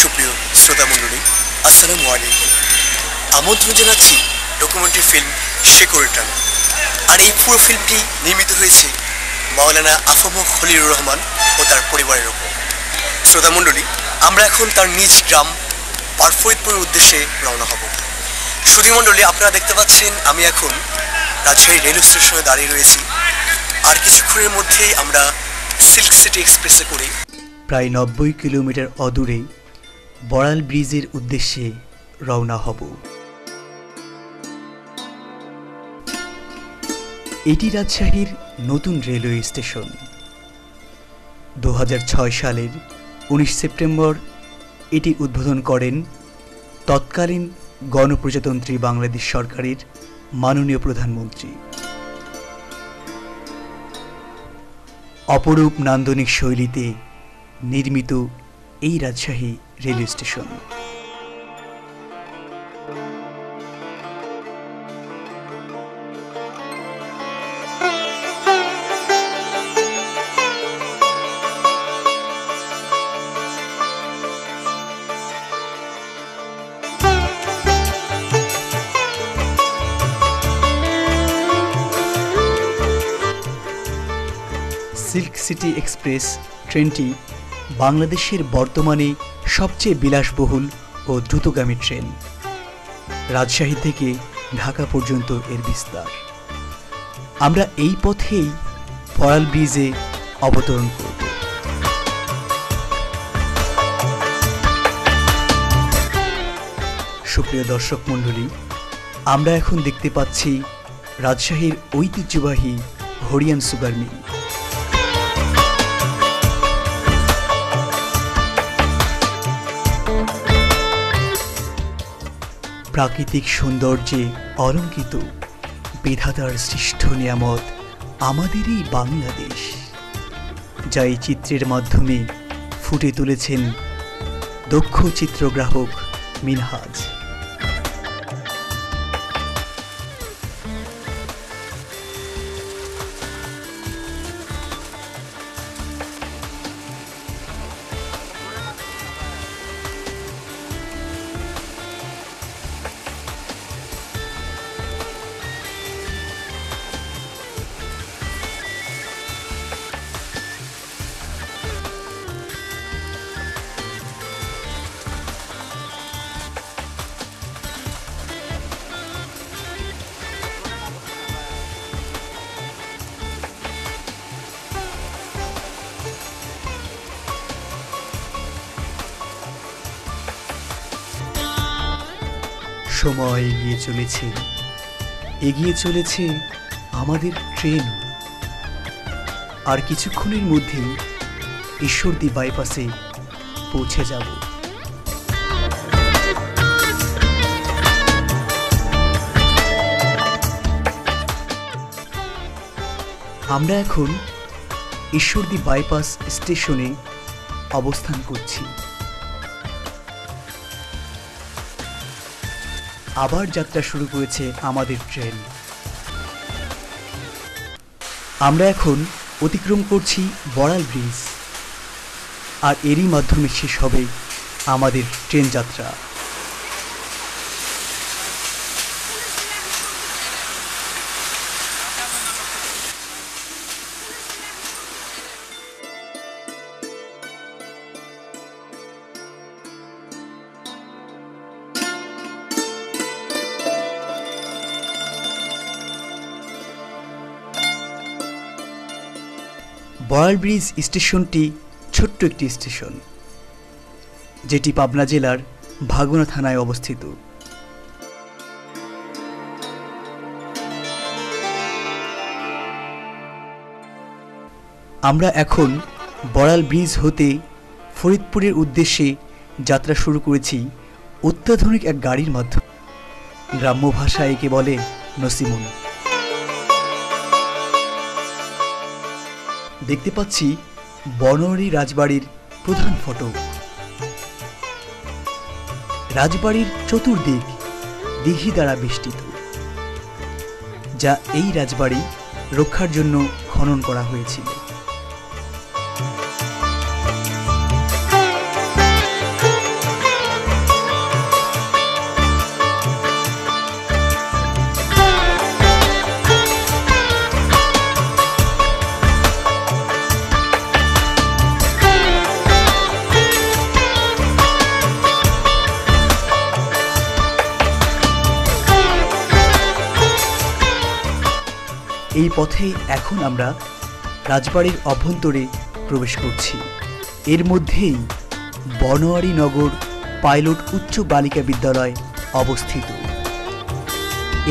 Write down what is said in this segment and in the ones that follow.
সুপ্রিয় শ্রোতা মণ্ডলী, আসসালামু আলাইকুম। আমন্ত্রণ জানাচ্ছি ডকুমেন্টারি ফিল্ম শেকড়ের টানে। আর এই পুরো ফিল্মটি নির্মিত হয়েছে মাওলানা আফামক খলিলুর রহমান ও তার পরিবারের ওপর। শ্রোতা মণ্ডলী, আমরা এখন তার নিজ গ্রাম ফরিদপুরের উদ্দেশ্যে রওনা হব। সুধী মণ্ডলী, আপনারা দেখতে পাচ্ছেন আমি এখন রাজশাহী রেল স্টেশনে দাঁড়িয়ে রয়েছি। আর কিছুক্ষণের মধ্যেই আমরা সিল্ক সিটি এক্সপ্রেসে করে প্রায় ৯০ কিলোমিটার অদূরে বড়াল ব্রিজের উদ্দেশ্যে রওনা হব। এটি রাজশাহীর নতুন রেলওয়ে স্টেশন। ২০০৬ সালের ১৯ সেপ্টেম্বর এটি উদ্বোধন করেন তৎকালীন গণপ্রজাতন্ত্রী বাংলাদেশ সরকারের মাননীয় প্রধানমন্ত্রী। অপরূপ নান্দনিক শৈলীতে নির্মিত এই Rajshahi railway station silk city express ট্রেনটি বাংলাদেশের বর্তমানে সবচেয়ে বিলাসবহুল ও দ্রুতগামী ট্রেন। রাজশাহী থেকে ঢাকা পর্যন্ত এর বিস্তার। আমরা এই পথেই বড়াল ব্রিজে অবতরণ করব। সুপ্রিয় দর্শক মণ্ডলী, আমরা এখন দেখতে পাচ্ছি রাজশাহীর ঐতিহ্যবাহী হরিয়ান সুগার মিল। প্রাকৃতিক সৌন্দর্যে অলঙ্কিত বিধাতার সৃষ্ট নিয়ামত আমাদেরই বাংলাদেশ, যা এই চিত্রের মাধ্যমে ফুটে তুলেছেন দক্ষ চিত্রগ্রাহক মিনহাজ। সময় এগিয়ে চলেছে আমাদের ট্রেন। আর কিছুক্ষণের মধ্যেই ঈশ্বরদী বাইপাসে পৌঁছে যাব। আমরা এখন ঈশ্বরদী বাইপাস স্টেশনে অবস্থান করছি। আবার যাত্রা শুরু করেছে আমাদের ট্রেন। আমরা এখন অতিক্রম করছি বড়াল ব্রিজ, আর এরই মাধ্যমে শেষ হবে আমাদের ট্রেন যাত্রা। বড়াল ব্রিজ স্টেশনটি ছোট্ট একটি স্টেশন, যেটি পাবনা জেলার ভাগুনা থানায় অবস্থিত। আমরা এখন বড়াল ব্রিজ হতে ফরিদপুরের উদ্দেশ্যে যাত্রা শুরু করেছি অত্যাধুনিক এক গাড়ির মাধ্যমে। গ্রাম্য ভাষায় একে বলে নসিমন। দেখতে পাচ্ছি বনোয়ারি রাজবাড়ির প্রধান ফটক। রাজবাড়ির চতুর্দিক দিঘি দ্বারা বেষ্টিত, যা এই রাজবাড়ি রক্ষার জন্য খনন করা হয়েছিল। এই পথেই এখন আমরা রাজবাড়ির অভ্যন্তরে প্রবেশ করছি। এর মধ্যেই বনোয়ারি নগর পাইলট উচ্চ বালিকা বিদ্যালয় অবস্থিত।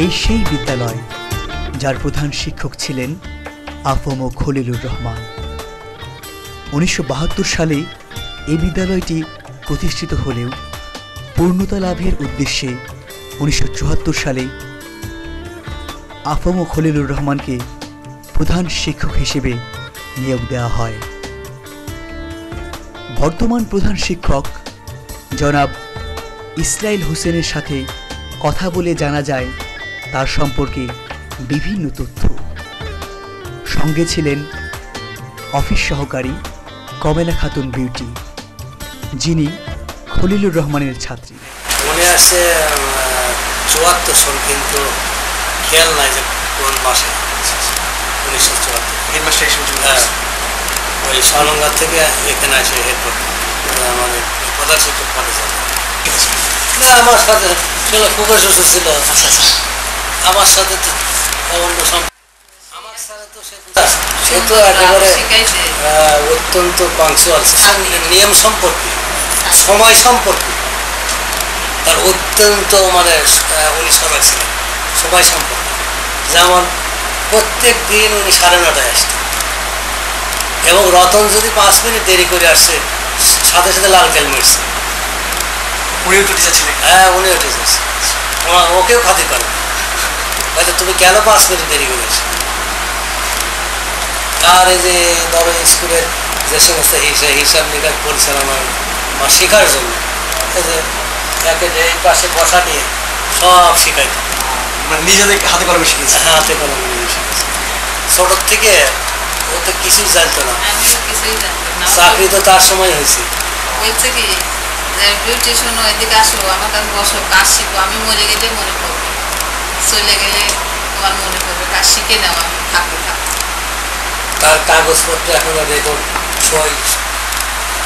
এই সেই বিদ্যালয় যার প্রধান শিক্ষক ছিলেন আফম খলিলুর রহমান। 1972 সালে এই বিদ্যালয়টি প্রতিষ্ঠিত হলেও পূর্ণতা লাভের উদ্দেশ্যে 1974 সালে আফম খলিলুর রহমানকে প্রধান শিক্ষক হিসেবে নিয়োগ দেওয়া হয়। বর্তমান প্রধান শিক্ষক জনাব ইসরাইল হোসেনের সাথে কথা বলে জানা যায় তার সম্পর্কে বিভিন্ন তথ্য। সঙ্গে ছিলেন অফিস সহকারী কমলা খাতুন বিউটি, যিনি খলিলুর রহমানের ছাত্রী। মনে আছে 74 সাল, কিন্তু খেয়াল নাই যে কোন মাসে। 1974 হেডমাস্টার হিসেবে ওই সালঙ্গা থেকে এখানে আসে হেডপোর্ট মানে প্রধান শিক্ষক পদে যাবে। না, আমার সাথে ছিল খুবই সুস্থ ছিল। আমার সাথে তো অন্য আমার সাথে তো সে তো একেবারে অত্যন্ত পাংচুয়াল, নিয়ম সম্পর্কে, সময় সম্পর্কে তার অত্যন্ত মানে উনি সজাগ ছিলেন সময় সম্পর্কে। যেমন প্রত্যেক দিন উনি 9:30 আসতেন, এবং রতন যদি 5 মিনিট দেরি করে আসছে সাথে সাথে লাল তেল মিটছে। উনিও তো টিচার ছিলেন? হ্যাঁ, উনিও টিচার। ওকেও খাতির করে, হয়তো তুমি কেন 5 মিনিট দেরি করে আসছো। আর এই যে ধরো স্কুলের যে সমস্ত হিসাব নিকাশ পরিচালনা বা শেখার জন্য এই যে একে যে এই পাশে বসা নিয়ে সব শেখাইত, মানে নিজেদের হাতে কলমে শিখেছে। হাতে কলমে শিখেছে ছোটোর থেকে। ও তো কিছুই জানতো না, চাকরি তো তার সময় হয়েছে। বলছে কি যে বিউটিশন এদিকে আসো, আমার কাছে বসো, কাজ শিখো, আমি মরে গেলে মনে পড়বে, চলে গেলে তোমার মনে পড়বে, কাজ শিখে নাও, আমি থাকবো থাকবো। তার কাগজপত্র এখন রেকর্ড সই,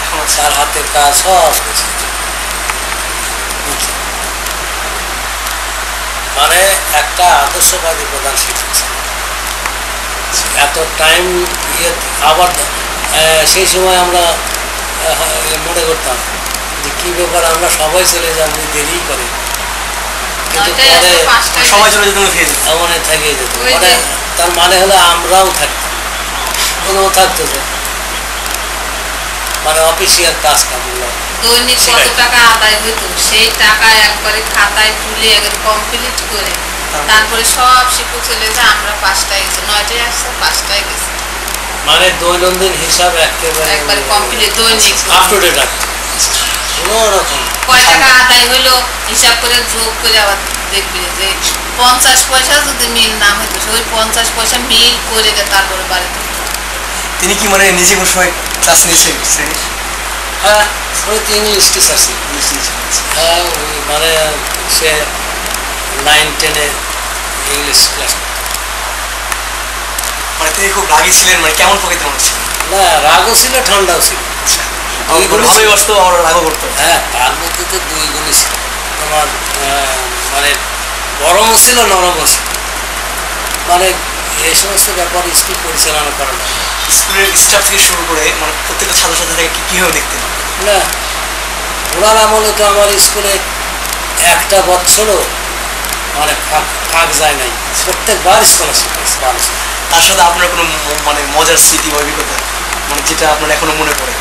এখন তার হাতের কাজ সব কিছু। মানে একটা আদর্শবাদী প্রধান শিক্ষক ছিল। এত টাইম আবার সেই সময় আমরা মনে করতাম যে কি ব্যাপার, আমরা সবাই চলে যাই, উনি দেরি করে, কিন্তু পরে সবাই চলে যেত, মনে থেকে যেত। মানে তার মানে হলো আমরাও থাকতাম, ওনাও থাকতো, মানে অফিসিয়াল কাজ কামগুলো। দৈনিক কত টাকা আদায় হইতো সেই টাকা একবারে খাতায় তুলে একবারে কমপ্লিট করে তারপরে সব শিক্ষক চলে যায়, আমরা 5টায় গেছি, 9টায় আসছে, 5টায় গেছি। মানে দৈনন্দিন হিসাব একবারে কমপ্লিট দৈনিক আপ টু ডেট কোনো রকম কয় টাকা আদায় হইলো হিসাব করে যোগ করে আবার দেখবে যে 50 পয়সা যদি মিল না হইতো ওই 50 পয়সা মিল করে তারপরে বাড়িতে। তিনি কি মানে নিজে কোনো সময় ক্লাস নিয়েছেন শ্রেণীর? হ্যাঁ, তিনি ইংলিশ টিচার ছিল। হ্যাঁ, মানে সে 9-10-এ ইংলিশ ক্লাস। মানে তিনি খুব রাগী ছিলেন, মানে কেমন প্রকৃতির মানুষ ছিলেন? না, রাগও ছিল, ঠান্ডাও ছিল। ভালোই বসতো, আমার রাগও করতো। হ্যাঁ, তার মধ্যে তো দুই গুণই ছিল। তোমার মানে গরমও ছিল, নরমও ছিল। মানে এই সমস্ত ব্যাপার স্কুল পরিচালনা করা না। স্কুলের স্টাফ থেকে শুরু করে মানে প্রত্যেকটা ছাত্রছাত্রীকে কীভাবে দেখতেন? না, ওনার আমলে তো আমার স্কুলে একটা বছরও মানে ফাঁক যায় নাই, প্রত্যেকবার স্কলারশিপ পেয়েছে। তার সাথে আপনার কোনো মানে মজার স্মৃতি বা অভিজ্ঞতা, মানে যেটা আপনার এখনো মনে পড়ে,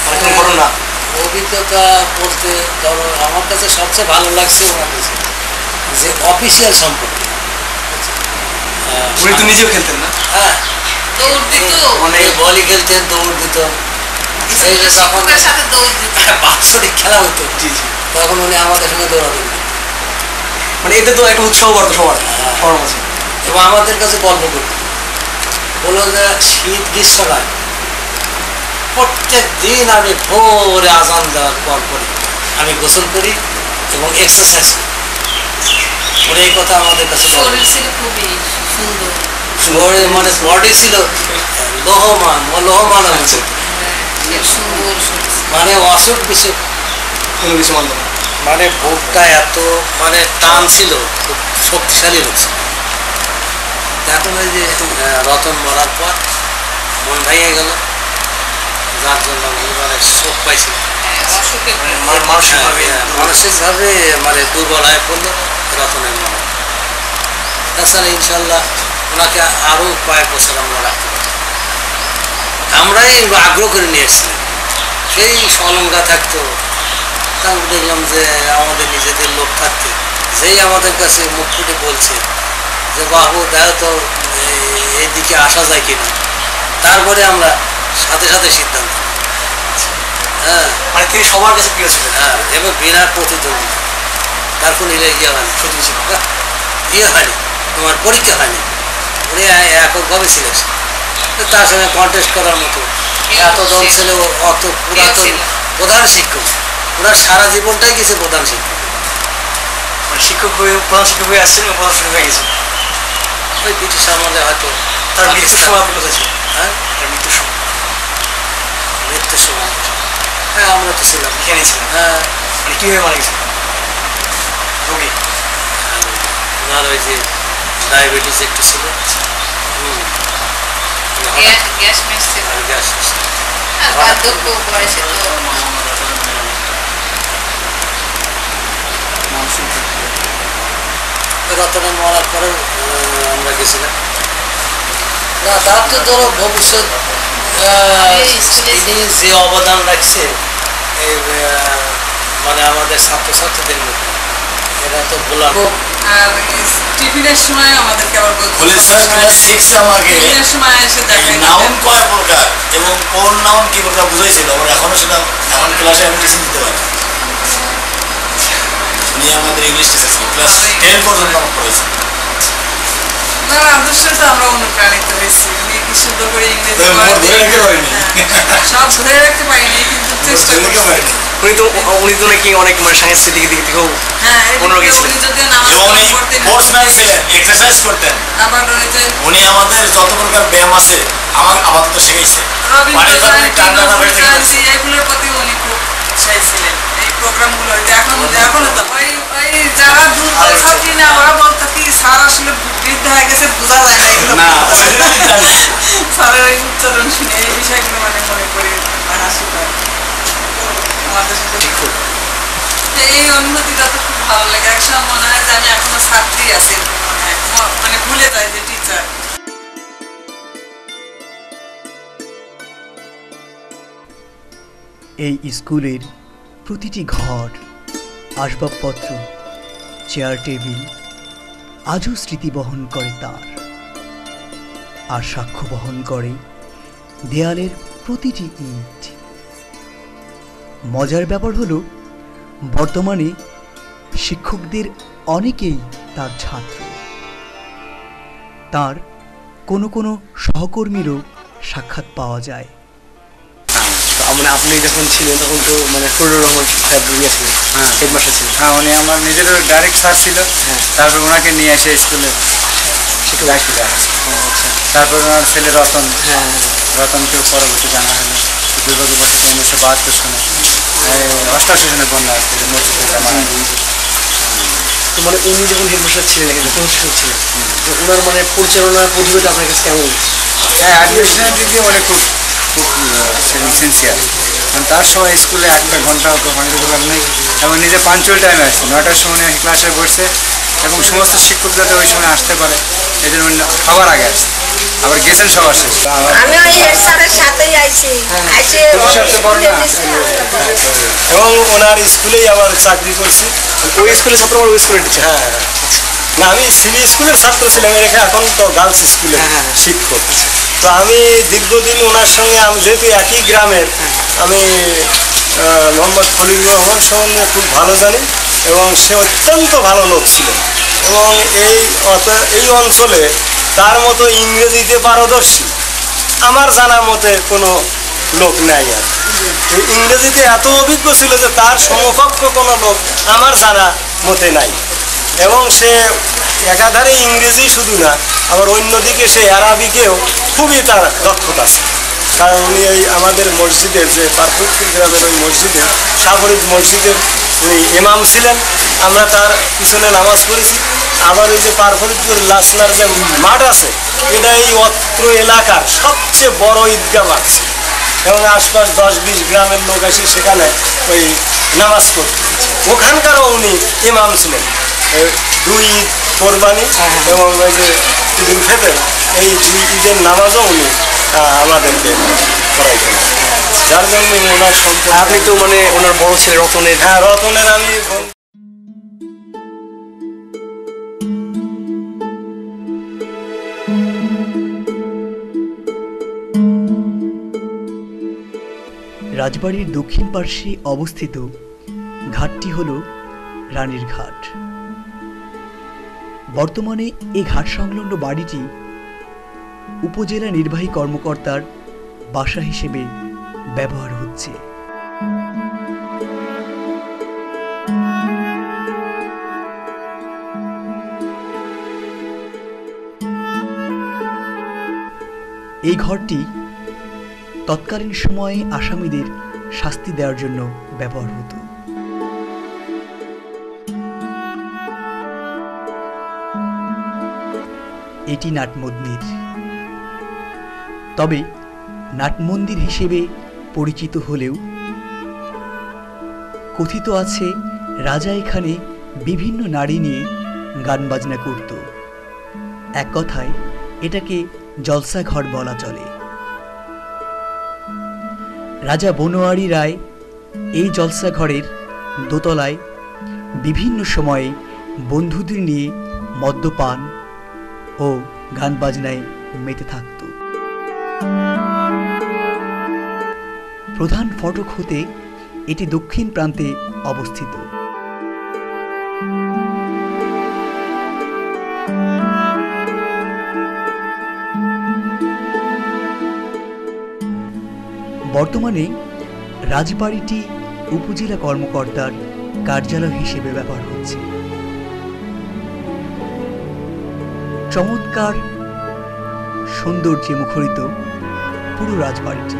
মানে কোনো ঘটনা? অভিজ্ঞতা বলতে ধরো আমার কাছে সবচেয়ে ভালো লাগছে ওনার কাছে যে অফিসিয়াল সম্পর্কে। উনি তো নিজেও খেলতেন না? হ্যাঁ, দৌড় দিত, অনেক বলই খেলতেন, দৌড় দিত। এই যে তখন শিক্ষকের সাথে দৌড় দিত, বাৎসরিক খেলা হতো, তখন উনি আমাদের সঙ্গে দৌড়াতেন। মানে এতে তো একটা উৎসাহ করতো সবার মাঝে। এবং আমাদের কাছে গল্প করতো, বললো যে শীত গ্রীষ্মকাল প্রত্যেক দিন আমি ভোরে আজান দেওয়ার পর পরে আমি গোসল করি এবং এক্সারসাইজ করি। ওর এই কথা আমাদের কাছে শরীর ছিল খুবই সুন্দর, মানে বডি ছিল লোহমান সুন্দর, মানে অসুখ বিসুখ কোনো কিছু মানতো না। মানে বুকটা এত মানে টান ছিল, খুব শক্তিশালী লোক ছিল। এখন ওই যে রতন মরার পর মন ভেঙে গেল, যার জন্য মানে শোক পাইছি, অসুখে মানসিকভাবে মানসিকভাবে মানে দুর্বল হয়ে পড়লো রতনের মনে। তাছাড়া ইনশাল্লাহ ওনাকে আরও কয়েক বছর আমরা রাখতে পারি। আমরাই আগ্রহ করে নিয়ে এসেছিলাম, সেই সলঙ্গা থাকতো, তারপর দেখলাম যে আমাদের নিজেদের লোক থাকতে যেই আমাদের কাছে মুখ ফুটে বলছে যে বাবু দেখো তো এইদিকে আসা যায় কিনা, তারপরে আমরা সাথে সাথে সিদ্ধান্ত। হ্যাঁ মানে তিনি সবার কাছে প্রিয় ছিলেন। হ্যাঁ, এবার বিনা প্রতিদ্বন্দ্বিতা, তার কোনো ইয়ে হয়নি, সত্যি ছিল। ইয়ে হয়নি, তোমার পরীক্ষা হয়নি, উনি এককভাবে সিলেকশন। তার সঙ্গে কন্টেস্ট করার মতো এত দল ছিল, অত পুরাতন প্রধান শিক্ষক, ওনার সারা জীবনটাই গেছে প্রধান শিক্ষক। মানে শিক্ষক হয়ে প্রধান শিক্ষক হয়ে আসছেন এবং প্রধান শিক্ষক হয়ে গেছেন। ওই ব্রিটিশ আমলে হয়তো তার মৃত্যুর সময় আপনি কোথায় ছিলেন? হ্যাঁ, তার মৃত্যুর সময় মৃত্যুর সময় হ্যাঁ আমরা তো ছিলাম। এখানে ছিলেন। হ্যাঁ, মানে কীভাবে মারা গেছেন? রোগী। ওনার ওই যে ডায়াবেটিস একটু ছিল, গ্যাস মেসছিল, আর গ্যাস আর বার্ধক্য বয়সে তো রতনের মরার পরে আমরা গেছিলাম। না তার তো ধরো ভবিষ্যৎ তিনি যে অবদান রাখছে এই মানে আমাদের ছাত্রছাত্রীদের মধ্যে, এরা তো বলার। আর টিফিনের সময় আমাদেরকে আবার বলতো, বলে স্যার ক্লাস 6 আমাকে টিফিনের সময় এসে দেখে নাউন কয় প্রকার এবং কোন নাউন কি প্রকার বুঝাইছিল, আমার এখনো সেটা এখন ক্লাসে আমি টিচিং দিতে পারি। উনি আমাদের ইংলিশ টিচার ছিলেন, ক্লাস 10 পর্যন্ত আমার পড়েছে। ওনার আদর্শে তো আমরা অনুপ্রাণিত হয়েছি। উনি কি সুন্দর করে ইংরেজি তবে মোট ধরে রাখতে পারিনি। সব ধরে রাখতে পারিনি, কিন্তু চেষ্টা ধরে রাখতে করছি। পারিনি। উনি তো নাকি অনেক মানে সাংস্কৃতিক দিক থেকেও হ্যাঁ, মনোযোগী এদিকে ছিলেন। উনি যদিও নামাজ এবং উনি পড়তেন, স্পোর্টসম্যান ছিলেন, এক্সারসাইজ করতেন। আবার উনি যে উনি আমাদের যত প্রকার ব্যায়াম আছে আমার আপাতত শিখাইছে। রবীন্দ্র পানির জয়ন্তী, টানা নজরুল বেড়ে জয়ন্তী এগুলোর প্রতি উনি খুব উৎসাহী ছিলেন। এই প্রোগ্রামগুলো এখনো তো ওই যারা দুর্বল ছাত্রী না, ওরা বলতো কি স্যার আসলে বৃদ্ধ হয়ে গেছে, বোঝা যায় না এগুলো। না স্যারের ওই উচ্চারণ শুনে এই বিষয়গুলো মানে মনে করি হাসি পায় আমাদের সাথে। যে এই অনুভূতিটা তো খুব ভালো লাগে। একসময় মনে হয় যে আমি এখনো ছাত্রী আছি, এরকম মনে হয়, মানে ভুলে যায় যে টিচার। এই স্কুলের প্রতিটি ঘর, আসবাবপত্র, চেয়ার টেবিল আজও স্মৃতি বহন করে তার, আর সাক্ষ্য বহন করে দেয়ালের প্রতিটি ইট। মজার ব্যাপার হলো বর্তমানে শিক্ষকদের অনেকেই তার ছাত্র। তার কোনো কোনো সহকর্মীরও সাক্ষাৎ পাওয়া যায়। মানে আপনি যখন ছিলেন তখন তো মানে ফজলুর রহমান সাহেব ছিলেন, হেডমাস্টার ছিলেন। হ্যাঁ, উনি আমার নিজেরও ডাইরেক্ট স্যার ছিল। তারপর ওনাকে নিয়ে এসে স্কুলে দায়িত্ব দেওয়া হয়েছে। আচ্ছা। তারপর ওনার ছেলে রতন, রতনকেও পরবর্তী জানা হলো দুর্ভাগ্যবশত 1972 সনে 88 সনে বন্যা আসছে, মসজিদে মারা গেছে। তো মানে উনি যখন হেডমাস্টার ছিলেন, যখন শিক্ষক ছিলেন, তো ওনার মানে পরিচালনার পদ্ধতিটা আপনার কাছে কেমন? হ্যাঁ, অ্যাডমিশনের দিক দিয়ে অনেক খুব সিনসিয়ার। কারণ তার সময় স্কুলে একটা ঘন্টা ফাঁকি দোকান নেই, এবং নিজে পাঞ্চুয়াল টাইমে আসছে, 9টার সময় ক্লাসে বসছে, এবং সমস্ত শিক্ষক যাতে ওই সময় আসতে পারে এই জন্য খাবার আগে আসছে। আবার গেছেন সবার শেষ। আমি ওই হেড স্যারের সাথেই আইছি, আইসে এবং ওনার স্কুলেই আবার চাকরি করছি। ওই স্কুলের ছাত্র আর ওই স্কুলের টিচার? হ্যাঁ, না আমি সিবি স্কুলের ছাত্র ছিলাম, এখন তো গার্লস স্কুলে শিক্ষক। তো আমি দীর্ঘদিন ওনার সঙ্গে, আমি যেহেতু একই গ্রামের, আমি মোহাম্মদ খলিলুর রহমান সম্বন্ধে খুব ভালো জানি, এবং সে অত্যন্ত ভালো লোক ছিলেন। এবং এই অঞ্চলে তার মতো ইংরেজিতে পারদর্শী আমার জানা মতে কোনো লোক নাই। আর ইংরেজিতে এত অভিজ্ঞ ছিল যে তার সমকক্ষ কোনো লোক আমার জানা মতে নাই। এবং সে একাধারে ইংরেজি শুধু না, আবার অন্যদিকে সে আরবিকেও খুবই তার দক্ষতা আছে। কারণ উনি ওই আমাদের মসজিদের যে পার্থক্য গ্রামের ওই মসজিদের, সাগরিক মসজিদের উনি ইমাম ছিলেন, আমরা তার পিছনে নামাজ পড়েছি। আবার ওই যে পারফরিদপুর লাসনার যে মাঠ আছে, এটা এই অত্র এলাকার সবচেয়ে বড় ঈদগাহ মাঠ ছিল এবং আশপাশ 10-20 গ্রামের লোক এসে সেখানে ওই নামাজ পড়ত। ওখানকারও উনি ইমাম ছিলেন। 2 ঈদ কোরবানি এবং ওই যে ঈদুল ফিতর, এই 2 ঈদের নামাজও উনি আমাদেরকে পড়াইতেন। যার জন্য ওনার সম্পর্কে আপনি তো মানে ওনার বড় ছেলে রতনের। হ্যাঁ, রতনের আমি রাজবাড়ির দক্ষিণ পার্শ্বে অবস্থিত ঘাটটি হল রানীর ঘাট। বর্তমানে এই ঘাট সংলগ্ন বাড়িটি উপজেলা নির্বাহী কর্মকর্তার বাসা হিসেবে ব্যবহার হচ্ছে। এই ঘরটি তৎকালীন সময়ে আসামিদের শাস্তি দেওয়ার জন্য ব্যবহার হতো। এটি নাট মন্দির, তবে নাট মন্দির হিসেবে পরিচিত হলেও কথিত আছে রাজা এখানে বিভিন্ন নারী নিয়ে গান বাজনা করত। এক কথায় এটাকে জলসা ঘর বলা চলে। রাজা বনোয়ারি রায় এই জলসা ঘরের দোতলায় বিভিন্ন সময়ে বন্ধুদের নিয়ে মদ্যপান ও গান বাজনায় মেতে থাকত। প্রধান ফটক হতে এটি দক্ষিণ প্রান্তে অবস্থিত। বর্তমানে রাজবাড়িটি উপজেলা কর্মকর্তার কার্যালয় হিসেবে ব্যবহার হচ্ছে। চমৎকার সৌন্দর্যে মুখরিত পুরো রাজবাড়িটি।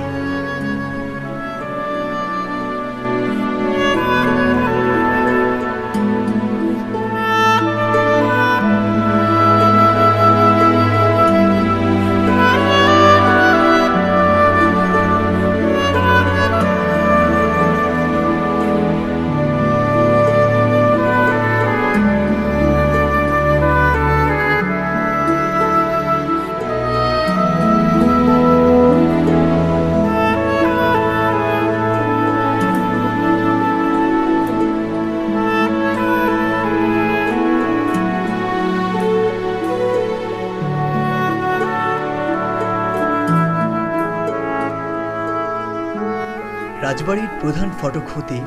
রাজবাড়ির প্রধান ফটক হতে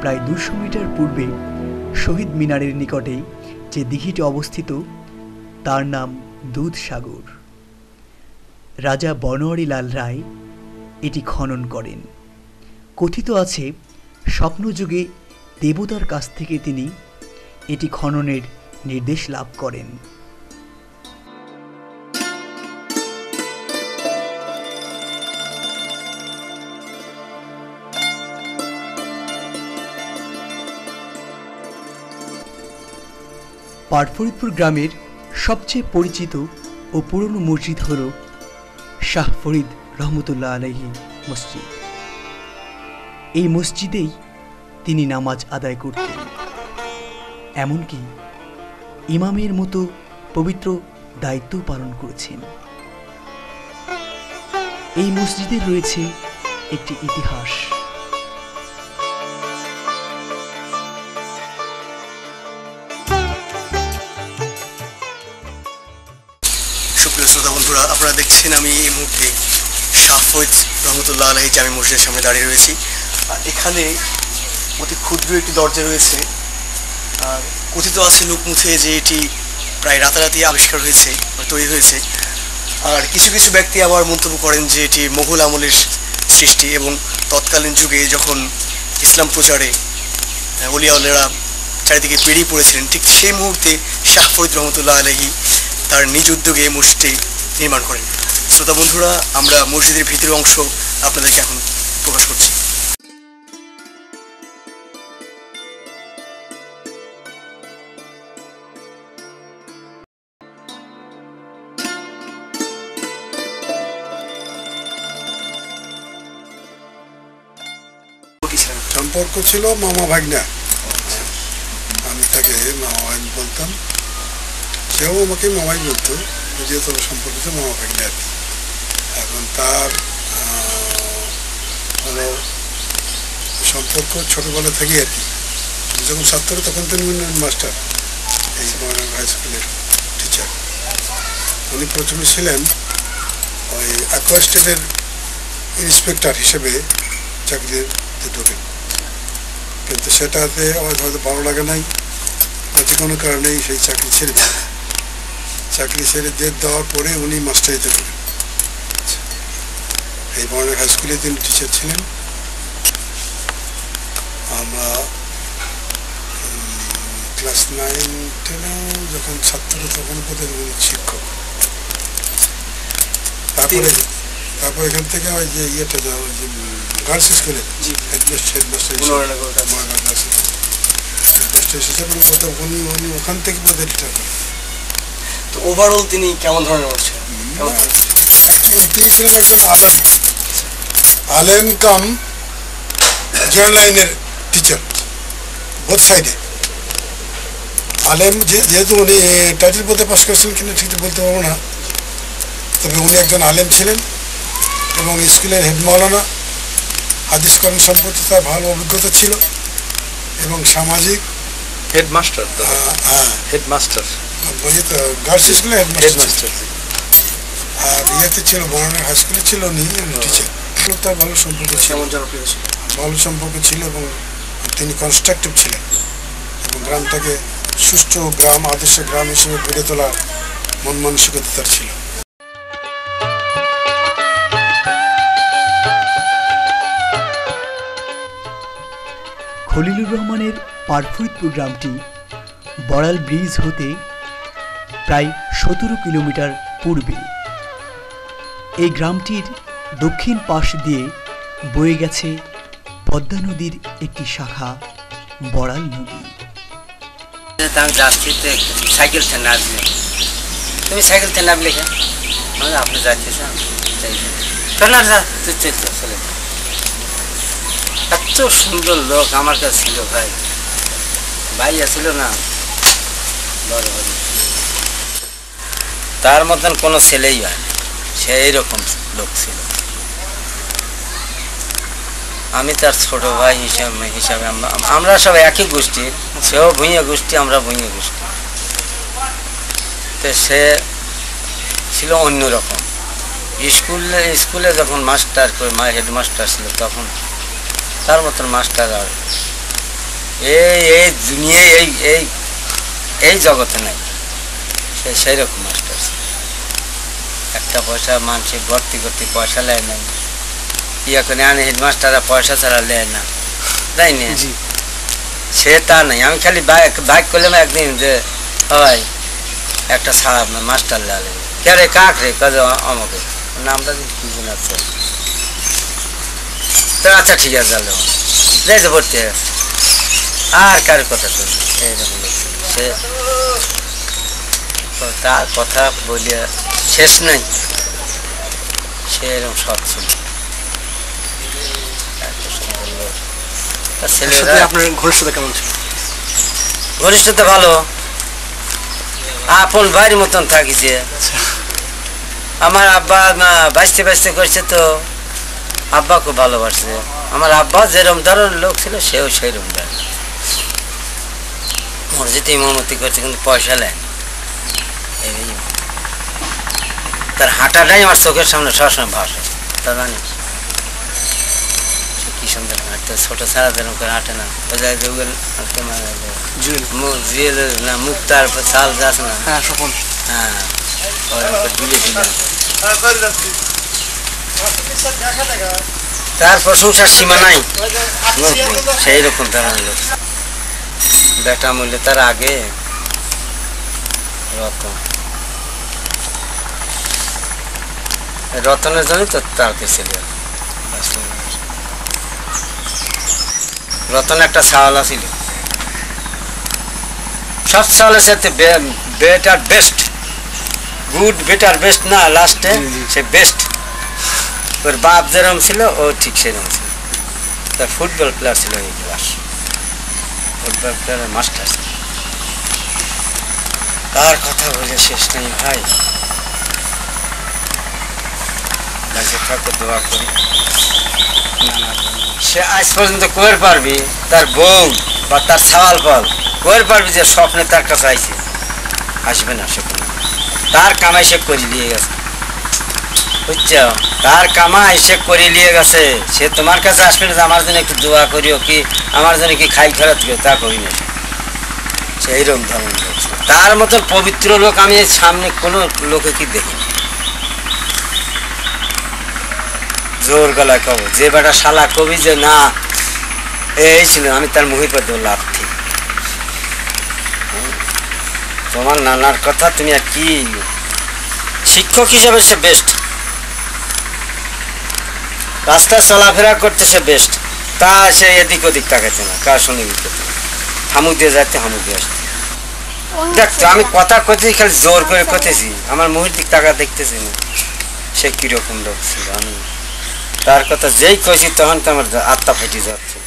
প্রায় 200 মিটার পূর্বে শহীদ মিনারের নিকটে যে দিঘিটি অবস্থিত তার নাম দুধসাগর। রাজা বনোয়ারি লাল রায় এটি খনন করেন। কথিত আছে স্বপ্নযুগে দেবতার কাছ থেকে তিনি এটি খননের নির্দেশ লাভ করেন। পারফরিদপুর গ্রামের সবচেয়ে পরিচিত ও পুরনো মসজিদ হল শাহ ফরিদ রহমতুল্লাহ আলাইহি মসজিদ। এই মসজিদেই তিনি নামাজ আদায় করতেন। এমনকি ইমামের মতো পবিত্র দায়িত্ব পালন করেছেন। এই মসজিদের রয়েছে একটি ইতিহাস। সুপ্রিয় শ্রোতা বন্ধুরা, আপনারা দেখছেন আমি এই মুহূর্তে শাহ ফরিদ রহমতুল্লাহ আলাইহি জামে মসজিদের সামনে দাঁড়িয়ে রয়েছি। আর এখানে অতি ক্ষুদ্র একটি দরজা রয়েছে। আর কথিত আছে লোকমুখে যে এটি প্রায় রাতারাতি আবিষ্কার হয়েছে, তৈরি হয়েছে। আর কিছু কিছু ব্যক্তি আবার মন্তব্য করেন যে এটি মোগল আমলের সৃষ্টি এবং তৎকালীন যুগে যখন ইসলাম প্রচারে ওলিয়াউলেরা চারিদিকে পেরিয়ে পড়েছিলেন, ঠিক সেই মুহূর্তে শাহ ফরিদ রহমতুল্লাহ আলাইহি তার নিজ উদ্যোগে মসজিদটি নির্মাণ করেন। শ্রোতা বন্ধুরা, আমরা মসজিদের ভিতরের অংশ আপনাদেরকে এখন প্রকাশ করছি। কি ছিলেন? সম্পর্ক ছিল মামা ভাগ্না, আমি তাকে মামা ভাগ্না বলতাম, সেও আমাকে মামাই বলতো, যেহেতু সম্পর্ক ছিল মামা ভাগ্না আর কি। এখন তার হলো সম্পর্ক ছোটোবেলা থেকে আর কি, যখন ছাত্র তখন তিনি মাস্টার, এই মডার্ন হাই স্কুলের টিচার। উনি প্রথমে ছিলেন ওই অ্যাকোয়া স্টেটের ইন্সপেক্টর হিসেবে চাকরিতে ঢোকেন, কিন্তু সেটাতে আমার হয়তো ভালো লাগে নাই বা যে কোনো কারণেই সেই চাকরি ছেড়ে দেন। চাকরি ছেড়ে দেওয়ার পরে উনি মাস্টারিতে ঢোকেন। এই মডার্ন হাই স্কুলে তিনি টিচার ছিলেন। আমরা ক্লাস 9-10 যখন ছাত্র তখন বোধহয় উনি শিক্ষক। তারপরে এখান থেকে ওই যে ইয়েটা ওই যে গার্লস স্কুলে হেডমাস্টার এসেছে এবং উনি ওখান থেকে বোধহয় রিটায়ার করেন। তো ওভারঅল তিনি কেমন ধরনের মানুষ ছিলেন? তিনি ছিলেন একজন আলেম কাম জয়েন্ট লাইনের টিচার, বোথ সাইডে। আলেম যেহেতু উনি টাইটেল পদে পাস করেছিলেন কিনা ঠিক বলতে পারবো না, তবে উনি একজন আলেম ছিলেন এবং স্কুলের হেড মাওলানা, হাদিস কোরআন সম্পর্কে তার ভালো অভিজ্ঞতা ছিল এবং সামাজিক হেডমাস্টার গার্লস স্কুলের হেডমাস্টার। আর ইয়েতে ছিল মডার্ন হাই স্কুলে ছিল উনি টিচার। তার ভালো সম্পর্ক ছিল, ভালো সম্পর্ক ছিল এবং তিনি কনস্ট্রাকটিভ ছিলেন এবং গ্রামটাকে সুষ্ঠু গ্রাম, আদর্শ গ্রাম হিসেবে গড়ে তোলার মন মানসিকতা তার ছিল। খলিলুর রহমানের পারফরিদপুর গ্রামটি বড়াল ব্রিজ হতে প্রায় 17 কিলোমিটার পূর্বে। এই গ্রামটির দক্ষিণ পাশ দিয়ে বয়ে গেছে পদ্মা নদীর একটি শাখা বড়াল নদী। যাচ্ছি সাইকেল থেকে নামলে, তুমি সাইকেল থেকে নামলে কেন? আপনি যাচ্ছেন চলে। এত সুন্দর লোক আমার কাছে ছিল ভাই, ভাইয়া ছিল না বড় বড়, তার মতন কোনো ছেলেই হয়, সেই রকম লোক ছিল। আমি তার ছোট ভাই হিসাবে আমরা সব একই গোষ্ঠী, সেও ভূঁইয়া গোষ্ঠী, আমরা ভূঁইয়া গোষ্ঠী। তো সে ছিল অন্যরকম। স্কুলে যখন মাস্টার হেডমাস্টার ছিল তখন তার মতন মাস্টার আর এই দুনিয়ায় এই জগতে নাই, সে সেই রকম মাস্টার ছিল। একটা পয়সা মানুষের ভর্তি করতে পয়সা নেয় নাই, এখন আনে হেডমাস্টাররা পয়সা ছাড়া নেয় না, তাই না? সে তা নাই। আমি খালি বাইক করলাম একদিন যে ভাই একটা ছাড়া মাস্টার লাগে, কে রে কাক রে, কাজে আমাকে নামটা কিছু না। তো আচ্ছা ঠিক আছে, জানলে যাই তো ভর্তি হয়ে গেছে, আর কার কথা শুনবে এইরকম সে, তার কথা বলিয়া শেষ নাই, সে এরকম সৎ ছিল। আপনার ঘনিষ্ঠতা কেমন ছিল? ঘনিষ্ঠতা ভালো, আপন ভাইয়ের মতন থাকিছে। আমার আব্বা বাঁচতে করছে তো আব্বা খুব ভালোবাসছে। আমার আব্বা যেরকম ধরনের লোক ছিল সেও সেইরকম ধরনের, মসজিদে ইমামতি করছে কিন্তু পয়সা নেয়। তার হাঁটাটাই আমার চোখের সামনে সবসময় ভাসে, তা জানিস কি সুন্দর হাঁটতে, ছোট ছাড়া যেরকম করে হাঁটে না, না মুক্তার চাল যাচ্ছে না, হ্যাঁ দিলে তার প্রশংসার সীমা নাই, সেই রকম ধরনের লোক। বেটা মূল্যে তার আগে রতনের জন্যই তো তাকে ছিল। রতন একটা ছাওয়ালা ছিল, সব ছাওয়ালের সাথে better best, good better best না, লাস্টে সে বেস্ট। ওর বাপ যেরকম ছিল ও ঠিক সেরকম ছিল। তার ফুটবল প্লেয়ার ছিল এই ক্লাস, ফুটবল প্লেয়ারের মাস্টার। তার কথা বলে শেষ নেই ভাই। বেঁচে থাকো, দোয়া করি। সে আজ পর্যন্ত কই পারবি তার বউ বা তার ছাওয়াল পাল কই পারবি যে স্বপ্নে তার কাছে আইছে? আসবে না সে কোনো। তার কামাই সে করে নিয়ে গেছে, বুঝছো? তার কামাই সে করে নিয়ে গেছে। সে তোমার কাছে আসবে না যে আমার জন্য একটু দোয়া করিও, কি আমার জন্য কি খাই খেলাত কেউ, তা করি না। সেইরকম ধরনের লোক। তার মতন পবিত্র লোক আমি সামনে কোনো লোকে কি দেখি। জোর গলায় কব, যে বেটা শালা কবি যে না এই ছিল, আমি তার মুহি পে দেবো লাথি। তোমার নানার কথা তুমি আর কি, শিক্ষক হিসাবে সে বেস্ট, রাস্তায় চলাফেরা করতে সে বেস্ট। তা সে এদিক ওদিক তাকাইতে না, কার সঙ্গে দিতে না, হামু দিয়ে যাইতে হামু দিয়ে আসতে। দেখতো আমি কথা কইতেছি, খালি জোর করে কইতেছি, আমার মুহির দিক তাকা দেখতেছি না সে কিরকম লোক ছিল। আমি তার কথা যেই কইছি তখন তো আমার আত্মা ফেটে যাচ্ছে।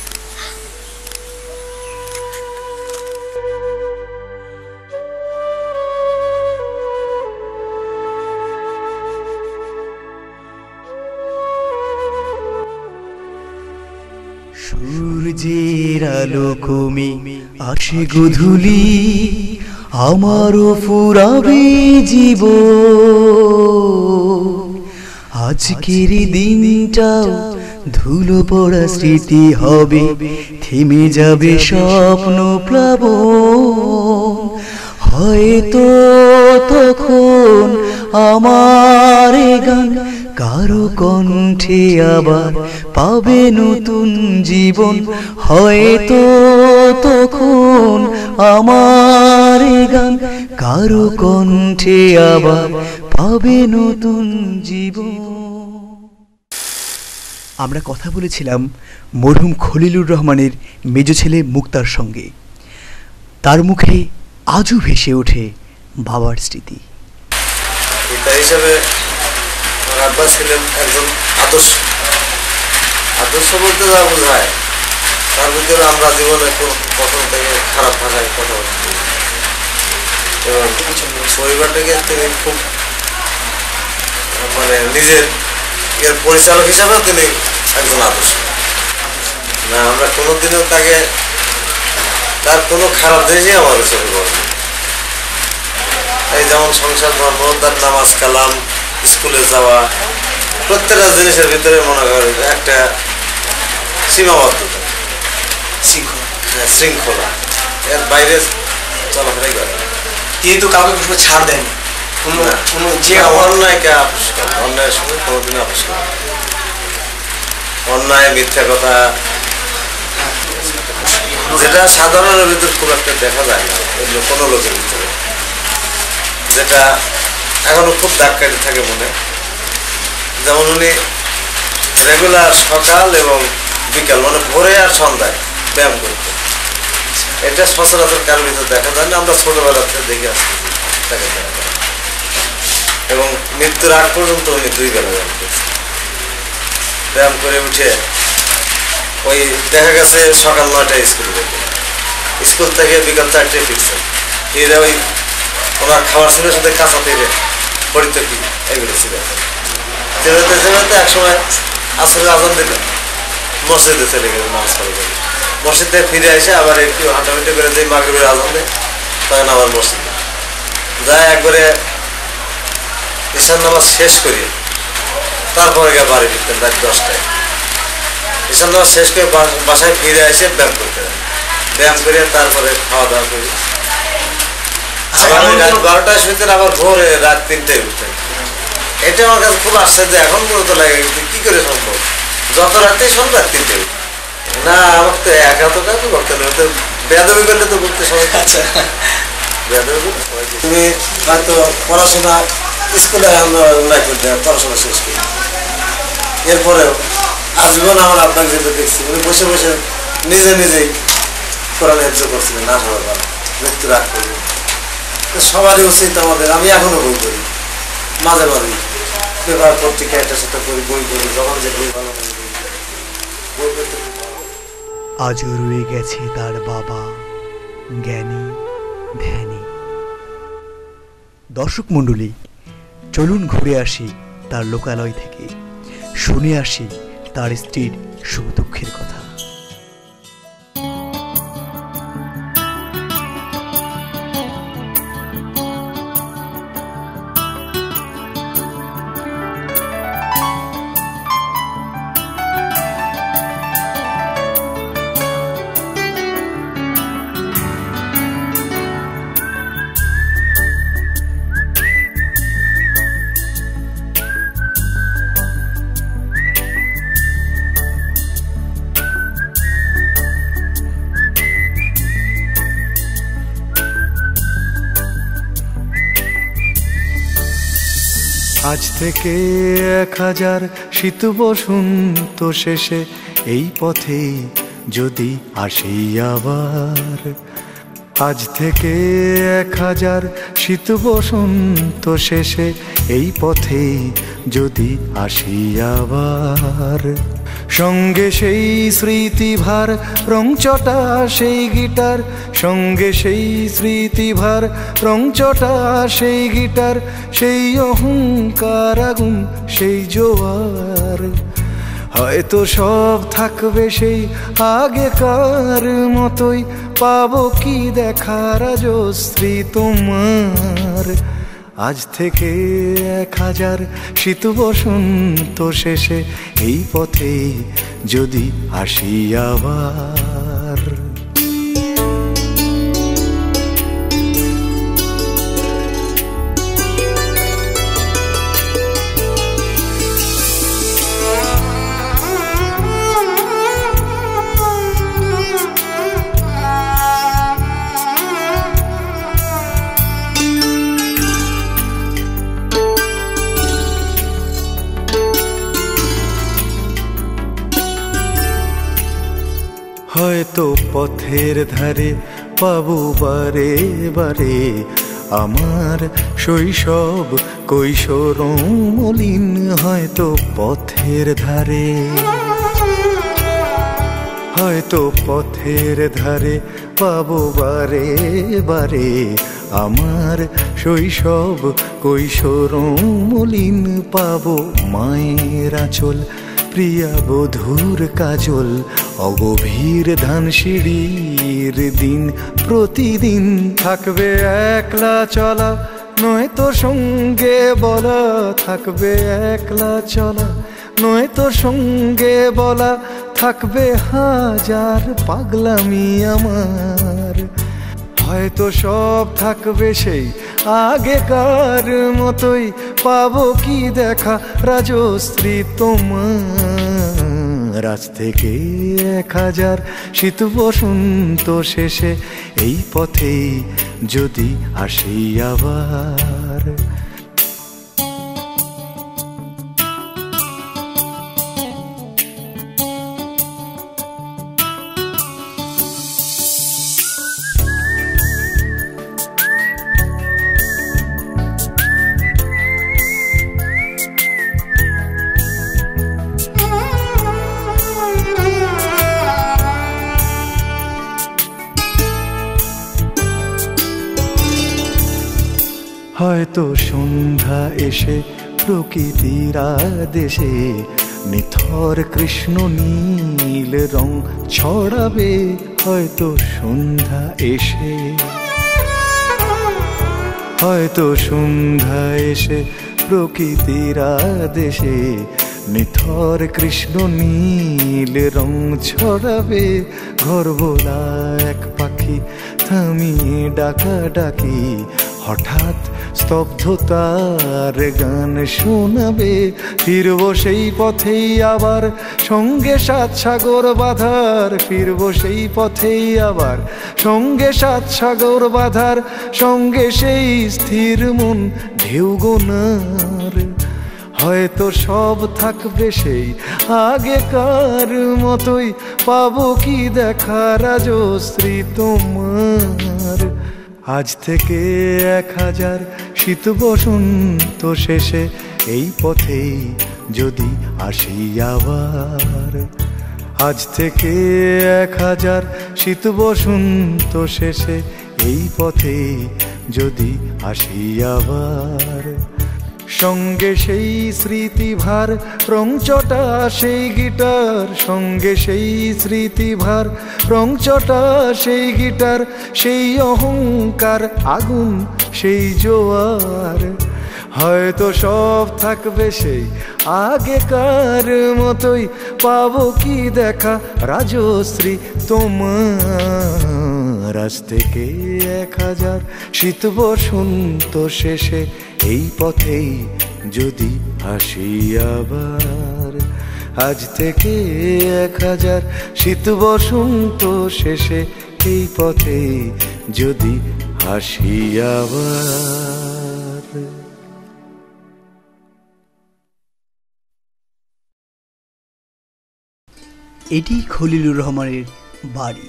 সূর্যের আলো কমে আসে গধূলি, আমারও ফুরাবে জীবন। আজকের দিনটাও ধুলো পড়া স্মৃতি হবে, থেমে যাবে স্বপ্ন প্লাবন। হয়তো তখন আমার গান কারো কণ্ঠে আবার পাবে নতুন জীবন। হয়তো তখন আমার গান কারো কণ্ঠে আবার পাবে নতুন জীবন। আমরা কথা বলেছিলাম মরহুম খলিলুর রহমানের মেজ ছেলে মুক্তার সঙ্গে। তার মুখে আজও ভেসে ওঠে বাবার স্মৃতি। পিতা হিসেবে আমার আব্বা ছিলেন একজন আদর্শ। আদর্শ বলতে যা বোঝায় তার ভিতরে আমরা জীবনে প্রথম থেকে খারাপ ভাষায় কথা বলতে, এবং পরিবারটাকে তিনি খুব মানে নিজের এর পরিচালক হিসাবেও তিনি একজন আদর্শ। না আমরা কোনোদিনও তাকে তার কোনো খারাপ জিনিসই আমাদের চোখে পড়ে না। এই যেমন সংসার ধর্ম, তার নামাজ কালাম, স্কুলে যাওয়া, প্রত্যেকটা জিনিসের ভিতরে মনে করেন একটা সীমাবদ্ধতা, শৃঙ্খলা, এর বাইরে চলাফেরাই করে। তিনি তো কাউকে কোনো ছাড় দেননি, কোনো যে অন্যায়কে আপোষ করে, অন্যায়ের সঙ্গে কোনোদিনই আপোষ করে, অন্যায় মিথ্যা কথা যেটা সাধারণের ভিতরে খুব একটা দেখা যায় না কোনো লোকের ভিতরে, যেটা এখনো খুব দাগ কাটে থাকে মনে। যেমন উনি রেগুলার সকাল এবং বিকাল মানে ভোরে আর সন্ধ্যায় ব্যায়াম করতেন। এটা সচরাচর কারোর ভিতরে দেখা যায় না, আমরা ছোটবেলা থেকে দেখে আসছি তাকে দেখা যায়। এবং মৃত্যুর আগ পর্যন্ত উনি 2 বেলা ব্যায়াম করছেন। ব্যায়াম করে উঠে ওই দেখা গেছে সকাল 9টায় স্কুলে যেতেন, স্কুল থেকে বিকাল 4টায় ফিরছেন। ফিরে ওই ওনার খাবার ছিল সাথে কাঁচা তেলে পরিতকি এগুলো ছিল। চেলাতে চেলাতে একসময় আসলে আজান দিলেন, মসজিদে চলে গেলেন নামাজ পড়ে গেলেন। মসজিদ থেকে ফিরে এসে আবার একটু হাঁটাহাঁটি করে যে মাগরিবের আজান দেয় তখন আবার মসজিদে যায়, একবারে ঈশান নামাজ শেষ করি তারপরে গিয়ে বাড়ি ফিরতেন রাত 10টায়। ঈশান নামাজ শেষ করে বাসায় ফিরে এসে ব্যায়াম করতে যায়, ব্যায়াম করে তারপরে খাওয়া দাওয়া করি। আবার রাত 12টায় শুনতেন, আবার ভোরে রাত 3টায় উঠতেন। এটা আমার কাছে খুব আশ্চর্য এখন পর্যন্ত লাগে, কিন্তু কি করে সম্ভব? যত রাতেই শোন রাত 3টায় না, আমার তো একা তো কাজ করতে না, তো বেয়াদবি করলে তো করতে সবাই। আচ্ছা বেয়াদবি করলে সবাই। তুমি হয়তো পড়াশোনা স্কুলে আমরা উন্নয় করতে পড়াশোনা শেষ করি, এরপরেও আজীবন আমার আপনাকে যেটা দেখছি উনি বসে বসে নিজে নিজেই কোরআন হেফজ করছিলেন না সবার মৃত্যুর আগ পর্যন্ত। সবারই উচিত আমাদের, আমি এখনো বই করি মাঝে মাঝে, পেপার পত্রিকা এটা সেটা করি, বই করি, যখন যে বই ভালো বই করতে খুব ভালো। আজও রয়ে গেছে তার বাবা জ্ঞানী ধ্যানী। দর্শক মণ্ডলী, চলুন ঘুরে আসি তার লোকালয় থেকে, শুনে আসি তার স্ত্রীর সুখ দুঃখের কথা। আজ থেকে 1000 শীত বসন্ত শেষে এই পথে যদি আসি আবার। আজ থেকে 1000 শীত বসন্ত শেষে এই পথে যদি আসি আবার। সঙ্গে সেই স্মৃতিভার রংচটা সেই গিটার, সঙ্গে সেই স্মৃতিভার রংচটা সেই গিটার, সেই অহংকার আগুন সেই জোয়ার। হয়তো সব থাকবে সেই আগেকার মতোই, পাবো কি দেখার রাজশ্রী তোমার। আজ থেকে 1000 শীত বসন্ত শেষে এই পথে যদি আসি আবার। হয়তো পথের ধারে পাবো বারে বারে আমার শৈশব কৈশোর মলিন। হয়তো পথের ধারে, হয়তো পথের ধারে পাবো বারে বারে আমার শৈশব কৈশোর মলিন। পাবো মায়ের আঁচল, প্রিয়া বধূর কাজল, অগভীর ধানসিঁড়ির দিন প্রতিদিন। থাকবে একলা চলা নয়তো সঙ্গে বলা, থাকবে একলা চলা নয়তো সঙ্গে বলা, থাকবে 1000 পাগলামি আমার। হয়তো সব থাকবে সেই আগেকার মতোই, পাবো কি দেখা রাজশ্রী তোমার। আজ থেকে 1000 শীত বসন্ত শেষে এই পথে যদি আসি আবার। হয়তো সন্ধ্যা এসে প্রকৃতির আদেশে নিথর কৃষ্ণ নীল রং ছড়াবে। হয়তো সন্ধ্যা এসে, হয়তো সন্ধ্যা এসে প্রকৃতির আদেশে নিথর কৃষ্ণ নীল রং ছড়াবে। ঘর ভোলা এক পাখি থামিয়ে ডাকা ডাকি, হঠাৎ স্তব্ধতার গান শোনাবে। ফিরবো সেই পথেই আবার, সঙ্গে 7 সাগর বাঁধার। ফিরবো সেই পথেই আবার, সঙ্গে 7 সাগর বাঁধার, সঙ্গে সেই স্থির মন ঢেউ গোনার। হয়তো সব থাকবে সেই আগেকার মতোই, পাবো কি দেখা রাজশ্রী তোমার। আজ থেকে 1000 শীত বসন্ত শেষে এই পথেই যদি আসি আবার। আজ থেকে 1000 শীত বসন্ত শেষে এই পথে যদি আসি আবার, সঙ্গে সেই স্মৃতিভার রংচটা সেই গিটার, সঙ্গে সেই স্মৃতিভার রংচটা সেই গিটার, সেই অহংকার আগুন সেই জোয়ার, হয়তো সব থাকবে সেই আগেকার মতোই, পাবো কি দেখা রাজশ্রী তোমার। আজ থেকে 1000 শীত বসন্ত শেষে এই পথেই যদি আসি আবার, আজ থেকে 1000 শীত বসন্ত শেষে এই পথেই যদি আসি আবার। এটি খলিলুর রহমানের বাড়ি।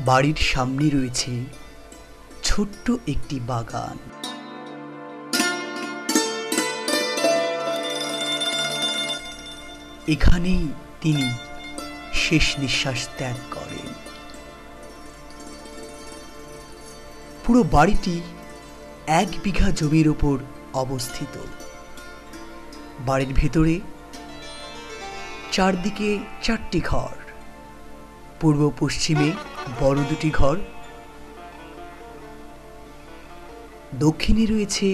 বাড়ির সামনে রয়েছে ছোট্ট একটি বাগান। এখানেই তিনি শেষ নিঃশ্বাস ত্যাগ করেন। পুরো বাড়িটি 1 বিঘা জমির ওপর অবস্থিত। বাড়ির ভেতরে চারদিকে 4টি ঘর, পূর্ব পশ্চিমে বড় 2টি ঘর, দক্ষিণে রয়েছে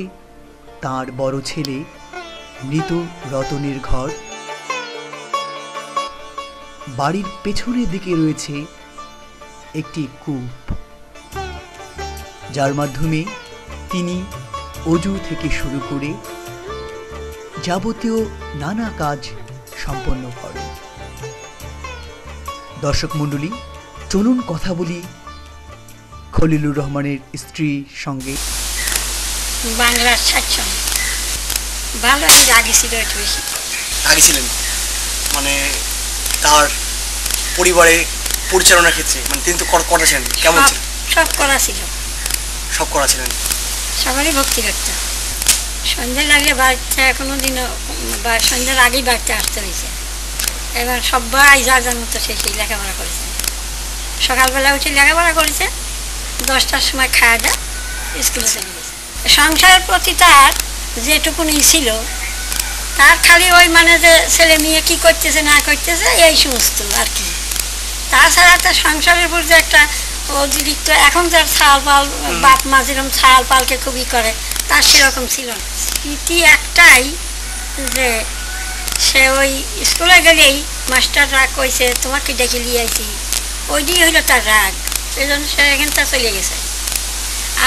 তার বড় ছেলে মৃত রতনের ঘর, বাড়ির পেছনের দিকে রয়েছে একটি কূপ, যার মাধ্যমে তিনি অজু থেকে শুরু করে যাবতীয় নানা কাজ সম্পন্ন করেন। দর্শক মণ্ডলী, চলুন কথা বলি খলিলুর রহমানের স্ত্রীর সঙ্গে। বাংলার সাতজন ভালো আগে ছিল, একটু বেশি আগে ছিলেন, মানে তার পরিবারে পরিচালনার ক্ষেত্রে মানে তিনি তো করা ছিলেন, কেমন ছিলেন? সব করা ছিল, সব করা ছিলেন, সবারই ভক্তি করতো। সন্ধ্যা লাগলে বাড়িতে কোনোদিনও সন্ধ্যার আগেই বাড়িতে আসতে হয়েছে। এবার সবাই যার যার মতো সেই লেখাপড়া করেছে। সকালবেলা উঠে লেখাপড়া করেছে, 10টার সময় খাওয়া দাওয়া, স্কুলে চলে গেছে। সংসারের প্রতি তার যেটুকুনি ছিল, তার খালি ওই মানে যে ছেলে মেয়ে কী করতেছে না করতেছে এই সমস্ত আর কি। তাছাড়া তার সংসারের উপর যে একটা অতিরিক্ত এখন যার ছাল পাল বাপ মা যেরকম ছাল পালকে খুবই করে, তার সেরকম ছিল না। স্মৃতি একটাই যে সে ওই স্কুলে গেলেই মাস্টাররা কইছে তোমাকে ডেকে নিয়ে আইছি, ওইটাই হইল তার রাগ, সেই জন্য সে এখানটা চলে গেছে।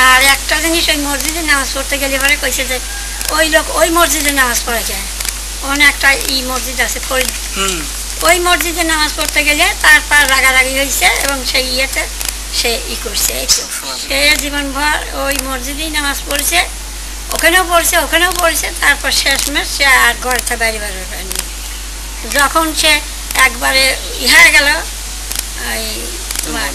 আর একটা জিনিস, ওই মসজিদে নামাজ পড়তে গেলে পরে কইছে যে ওই লোক ওই মসজিদে নামাজ পড়ে যায়, ওখানে একটা মসজিদ আছে ফরিদ, ওই মসজিদে নামাজ পড়তে গেলে তারপর রাগারাগি হয়েছে এবং সেই ইয়েতে সে করছে। এই তো সে জীবনভর ওই মসজিদেই নামাজ পড়ছে, ওখানেও পড়ছে, তারপর শেষমেশ সে আর ঘরটা বাইরে পারেনি। যখন সে একবারে হয়ে গেল, ওই তোমার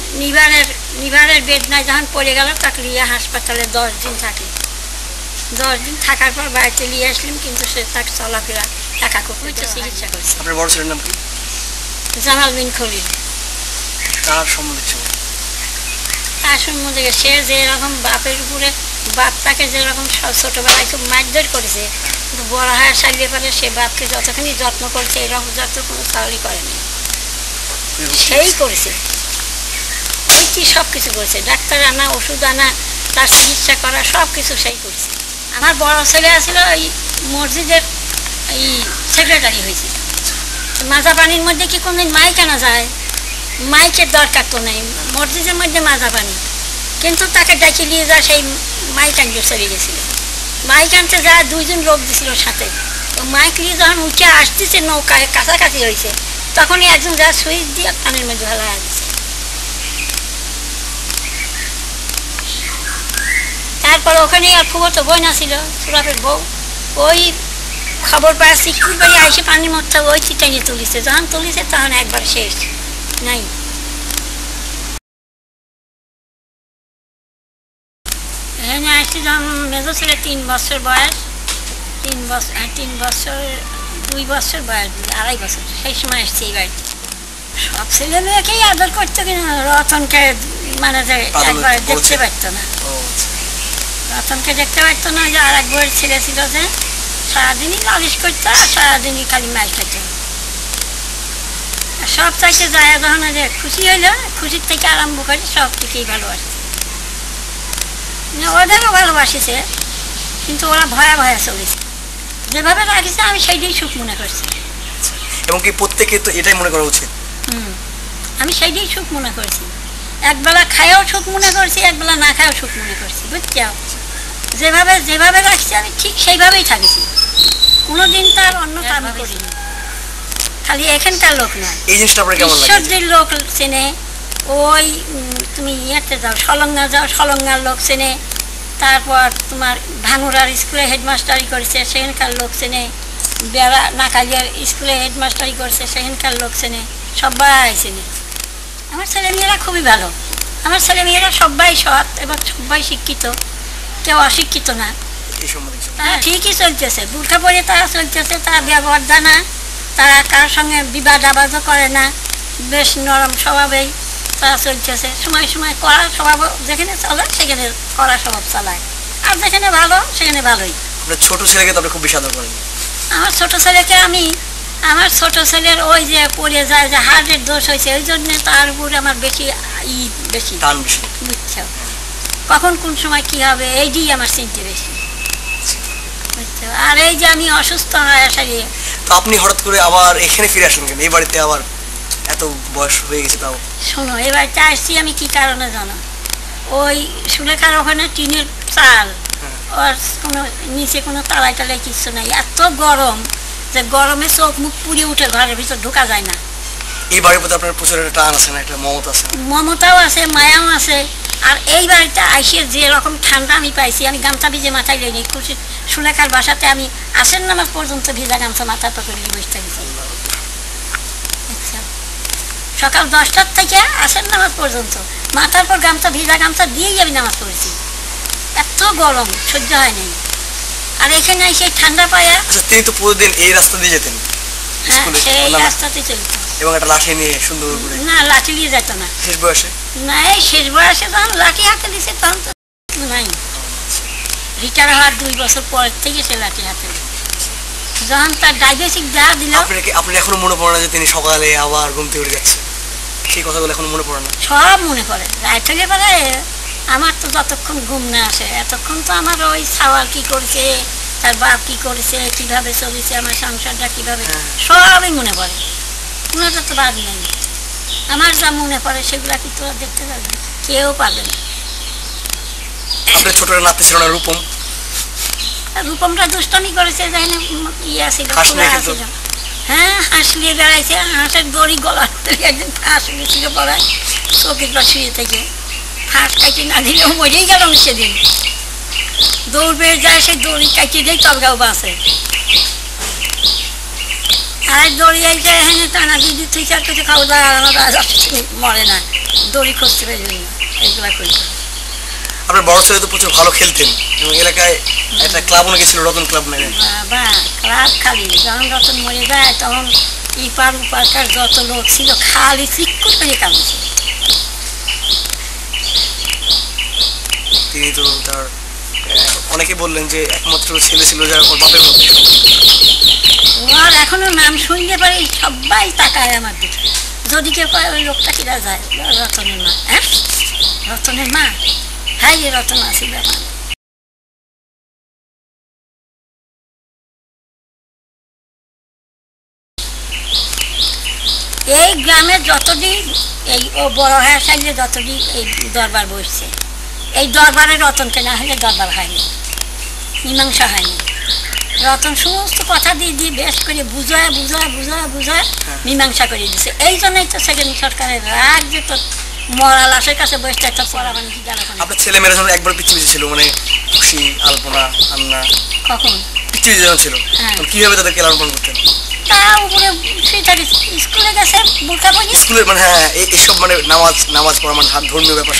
নিভারের বেদনায় যখন পড়ে গেল, তাকে লিয়ে হাসপাতালে 10 দিন থাকে। 10 দিন থাকার পর বাড়িতে নিয়ে আসলাম, কিন্তু সে তাকে চলাফেরা একা খুবই তো চিকিৎসা করছে। আপনার বড় ছেলের নাম কি? জামাল বিন খলিল। তার সম্বন্ধে তার সম্বন্ধে সে যেরকম বাপের উপরে, বাপ তাকে যেরকম ছোটবেলায় খুব মারধর করেছে, কিন্তু বড় হয়ে সারিয়ে পরে সে বাপকে যতখানি যত্ন করেছে এরকম যত্ন কোনো চাউলই করেনি, সেই করেছে। ওইটি সব কিছু করেছে, ডাক্তার আনা, ওষুধ আনা, তার চিকিৎসা করা, সব কিছু সেই করেছে। আমার বড় ছেলে আছিল ওই মসজিদের এই সেক্রেটারি হয়েছে। মাজা পানির মধ্যে কি কোনদিন মাইক আনা যায়? মাইকের দরকার তো নেই, মসজিদের মধ্যে মাজা পানি, কিন্তু তাকে ডেকে নিয়ে যা সেই মাইক আনতে চলে গেছিল। মাইক আনতে যা 2 জন লোক দিছিল সাথে, তো মাইক নিয়ে যখন উঠে আসতেছে নৌকায় কাছাকাছি হয়েছে, তখনই একজন যা সুইচ দিয়ে পানির মধ্যে ভালো দিচ্ছে। তারপর ওখানে আর ফুবতো বইনা ছিল, সুরাপের বউ, ওই খবর পায় সিকুর বাড়ি আইসে পানির মধ্যে ওই চিটাইয়ে তুলিছে, যখন তুলিছে তখন একবার শেষ নাই। এখানে আসছি যখন মেজো ছেলে 3 বছর বয়স, 2 বছর 2.5 বছর বয়স, সেই সময় আসছি এই বাড়িতে। সব ছেলে মেয়েকেই আদর করতো, কিনা রতনকে মানে যে একবার দেখতে পারতো না, রতনকে দেখতে পারতো না। যে আর এক বইয়ের ছেলে ছিল যে সারাদিনই নালিশ করতো আর সারাদিনই খালি মাছ খেত। সব চাইতে যায় যখন যে খুশি হইলো, খুশির থেকে আরম্ভ করে সব থেকেই ভালোবাসছে। ওদেরও ভালোবাসিছে, কিন্তু ওরা ভয়া ভয়া চলেছে। যেভাবে রাখিছে আমি সেইটাই সুখ মনে করছি। এবং কি প্রত্যেকে তো এটাই মনে করা উচিত। আমি সেইটাই সুখ মনে করছি। একবেলা খায়ও সুখ মনে করছি, একবেলা না খায়ও সুখ মনে করছি, বুঝছো? যেভাবে যেভাবে রাখছি আমি ঠিক সেইভাবেই থাকছি, কোনোদিন তার অন্য কাম করিনি। খালি এখানকার লোক নয়, এই জিনিসটা আপনার কেমন লাগে? ঈশ্বরদের লোক চেনে, ওই তুমি ইয়েতে যাও সলঙ্গা যাও, সলঙ্গার লোক চেনে। তারপর তোমার ভাঙুরার স্কুলে হেডমাস্টারি করেছে, সেখানকার লোক চেনে। বেড়া নাকালিয়ার স্কুলে হেডমাস্টারি করছে, সেখানকার লোক চেনে, সবাই চেনে। আমার ছেলেমেয়েরা খুবই ভালো, আমার ছেলেমেয়েরা সবাই সৎ এবং সবাই শিক্ষিত, কেউ অশিক্ষিত না। হ্যাঁ, ঠিকই চলতেছে, বুর্খা পরে তারা চলতেছে, তারা ব্যবহার জানা, তারা কার সঙ্গে বিবাদ আবাদও করে না, বেশ নরম স্বভাবেই তারা চলতেছে। সময় সময় কড়া স্বভাব যেখানে চলে সেখানে কড়া স্বভাব চালায়, আর যেখানে ভালো সেখানে ভালোই। আপনার ছোট ছেলেকে তো আপনি খুব বেশি আদর করেন। আমার ছোট ছেলেকে আমি, আমার ছোট ছেলের ওই যে পড়ে যায় যে হার্টের দোষ হয়েছে, ওই জন্যে তার উপরে আমার বেশি বেশি টান বেশি, বুঝছো? কখন কোন সময় কি হবে এইটাই আমার চিন্তা বেশি, বুঝছো? আর এই যে আমি অসুস্থ হয়ে আসারি। তো আপনি হঠাৎ করে আবার এখানে ফিরে আসেন কেন? এই বাড়িতে আবার এত বয়স হয়ে গেছে তাও। শোনো, এই বাড়িতে আসছি আমি কি কারণে জানো? ওই সুলেখার ওখানে টিনের চাল, ওর কোনো নিচে কোনো তালাই টালাই কিচ্ছু নাই, এত গরম যে গরমে চোখ মুখ পুড়ে উঠে, ঘরের ভিতর ঢোকা যায় না। এই বাড়ির প্রতি আপনার প্রচুর একটা টান আছে না, একটা মমতা আছে? মমতাও আছে, মায়াও আছে। আর এই বাড়িতে আইসে যে রকম ঠান্ডা আমি পাইছি, আমি গামছা ভিজে মাথায় লইনি। খুশি সুলেখার বাসাতে আমি আসেন নামাজ পর্যন্ত ভিজা গামছা মাথার পর করে বসে থাকছি। আচ্ছা, সকাল 10টার থেকে আসেন নামাজ পর্যন্ত মাথার পর গামছা, ভিজা গামছা দিয়েই আমি নামাজ পড়েছি। এত গরম সহ্য হয় নাই। আর এখানে এসে ঠান্ডা পায়া। আচ্ছা, তিনি তো প্রতিদিন এই রাস্তা দিয়ে যেতেন? হ্যাঁ, সেই রাস্তাতে চলত। এবং একটা লাঠি নিয়ে সুন্দর করে? না, লাঠি নিয়ে যেত না শেষ বয়সে। না, এই শেষ বয়সে যখন লাঠি হাতে দিছে তখন তো নাই। রিটায়ার হওয়ার 2 বছর পর থেকে সে লাঠি হাতে, যখন তার ডায়াবেটিক দেওয়া দিল। আপনি এখনো মনে পড়ে না যে তিনি সকালে আবার ঘুম থেকে উঠে যাচ্ছে? সেই কথাগুলো এখনো মনে পড়ে না? সব মনে পড়ে। রাত হলে পরে আমার তো যতক্ষণ ঘুম না আসে এতক্ষণ তো আমার ওই সাওয়াল কি করেছে, তার বাপ কি করেছে, কিভাবে চলেছে, আমার সংসারটা কিভাবে, সবই মনে পড়ে। কোনোটা তো বাদ নেই। আমার যা মনে পড়ে সেগুলা কি তোরা দেখতে পারবে? কেউ পাবে না। আপনার ছোট নাতি ছিল না রূপম? রূপমটা দুষ্টামি করেছে, যেখানে ইয়ে ছিল, হ্যাঁ, হাঁস নিয়ে বেড়াইছে। হাঁসের দড়ি গলা একদিন ফাঁস গেছিল পড়ায়, চোখের পর শুয়ে থেকে ফাঁস কাটি না দিলেও মরেই গেল সেদিন। দৌড় বেড়ে যায়, সেই দড়ি কাটিয়ে দেয় তবগাও বাঁচে। আর দড়ি আইছে এখানে টানা দিদি তুই চার কিছু খাওয়া দাওয়া মরে না, দড়ি খুঁজতে পারি না, এইগুলা করি। আপনার বড় ছেলে তো প্রচুর ভালো খেলতেন এবং এলাকায় একটা ক্লাবও গেছিল, রতন ক্লাব নামে। বাবা, ক্লাব খালি যখন রতন মরে যায় তখন ইপার উপারকার যত লোক ছিল খালি চিকুট করে কামছে। তিনি তো তার অনেকে বললেন যে একমাত্র ছেলে ছিল যার ওর বাপের মতো। ওর এখনো নাম শুনতে পারি, সবাই তাকায় আমার দিকে। যদি কেউ কয় ওই লোকটা কিরা যায়, রতনের মা। হ্যাঁ, রতনের মা, হ্যাঁ, রতন আসিল আমার। এই গ্রামে যতদিন এই ও বড় হয়ে সাইলে যতদিন এই দরবার বসছে, এই দরবারে রতনকে না হলে দরবার হয়নি, মীমাংসা হয়নি। রতন সমস্ত কথা দিয়ে দিয়ে বেশ করে বুঝায় বুঝায় বুঝায় বুঝায় মীমাংসা করে দিচ্ছে। এই জন্যই তো সেখানে সরকারের রাগ যে তোর মরা লাশের কাছে বসে একটা পড়া মানে কি জানা। আপনার ছেলে মেয়েরা যখন একবার পিছিয়ে পিছিয়ে ছিল, মানে খুশি, আলপনা, আন্না, কখন পিছিয়ে যখন ছিল, কিভাবে তাদেরকে লালন পালন করতেন? তা উপরে শুয়ে থাকে, স্কুলে গেছে বোরকা পরে স্কুলের মানে হ্যাঁ এইসব মানে নামাজ পড়া মানে ধর্মীয় ব্যাপার,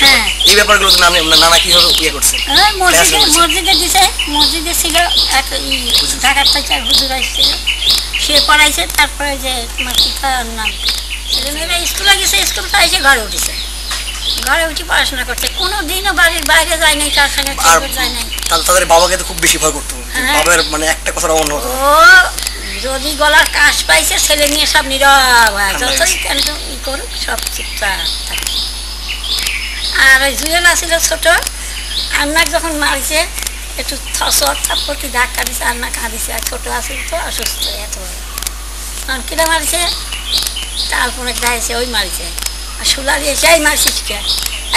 এই ব্যাপারগুলো তো নানা কিভাবে ইয়ে করছে। মসজিদে দিছে, মসজিদে ছিল এক ঢাকার থেকে এক হুজুর আসছিল, সে পড়াইছে। তারপরে যে তোমার কি নাম ছেলেমেয়েরা স্কুলে গেছে, স্কুল থেকে এসে ঘরে উঠেছে, ঘরে উঠে পড়াশোনা করছে, কোনো দিনও বাড়ির বাইরে যায় নাই, কার সঙ্গে যায় নাই। তাহলে তাদের বাবাকে তো খুব বেশি ভয় করতো, বাবার মানে একটা কথা অন্য হতো। ও যদি গলার কাশ পাইছে ছেলে নিয়ে সব নীরব হয়, যতই কেন ই করুক সব চুপচাপ থাকে। আর ওই জুয়েলা ছিল ছোট, আন্নাক যখন মারিছে একটু থাপ্পড়টি ধাক্কা দিছে, আন্না কাঁদিছে, আর ছোটো আসিল তো অসুস্থ এত কারণ কিনা মারিছে, তারপরে গাইছে ওই মারিছে, আর সুলালি এসে এই মারছিস কে,